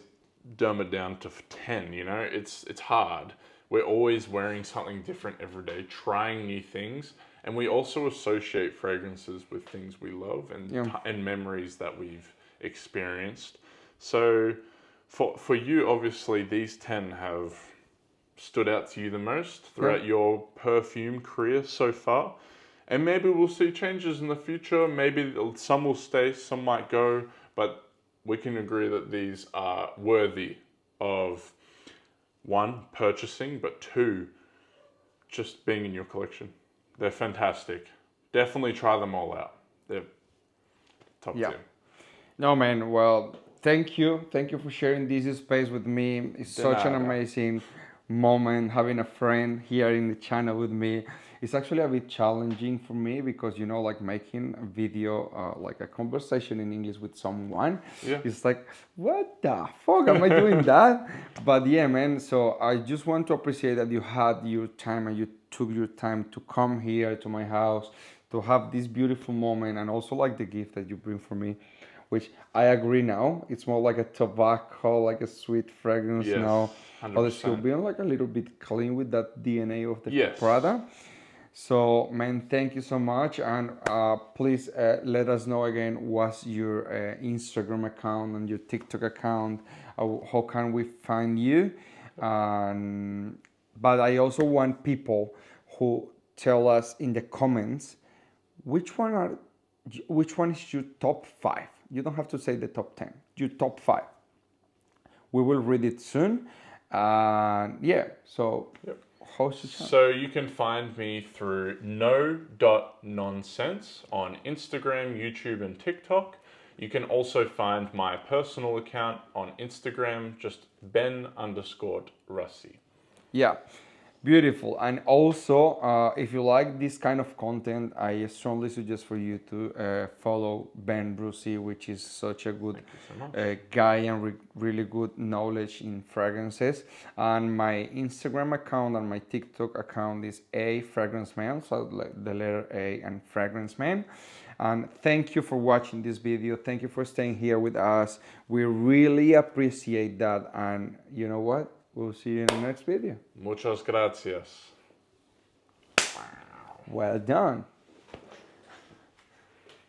A: dumb it down to 10, you know? It's hard. We're always wearing something different every day, trying new things. And we also associate fragrances with things we love and memories that we've experienced. So for you, obviously, these 10 have stood out to you the most throughout your perfume career so far. And maybe we'll see changes in the future. Maybe some will stay, some might go, but we can agree that these are worthy of, one, purchasing, but two, just being in your collection. They're fantastic. Definitely try them all out. They're top
B: Yeah.
A: tier.
B: No, man. Well, thank you. Thank you for sharing this space with me. It's such an
A: nada.
B: amazing moment having a friend here in the channel with me. It's actually a bit challenging for me because, you know, like making a video, like a conversation in English with someone.
A: Yeah.
B: It's like, what the fuck am I doing that? But yeah, man. So I just want to appreciate that you had your time and you took your time to come here to my house to have this beautiful moment, and also like the gift that you bring for me, which I agree now. It's more like a tobacco, like a sweet fragrance
A: Yes,
B: now. But it's still
A: 100%.
B: being like a little bit clean with that DNA of the
A: Yes.
B: Prada. So, man, thank you so much. And please let us know again what's your Instagram account and your TikTok account. How can we find you? But I also want people who tell us in the comments which one are which one is your top 5. You don't have to say the top 10. Your top 5. We will read it soon. Yeah. So.
A: Yep.
B: How's your channel?
A: So you can find me through no.nonsense on Instagram, YouTube, and TikTok. You can also find my personal account on Instagram, just Ben_Russi.
B: Yeah, beautiful. And also, if you like this kind of content, I strongly suggest for you to follow Ben Brucey, which is such a good guy and really good knowledge in fragrances. And my Instagram account and my TikTok account is A Fragrance Man, so the letter A and Fragrance Man. And thank you for watching this video. Thank you for staying here with us. We really appreciate that. And you know what? We'll see you in the next video.
A: Muchas gracias.
B: Well done.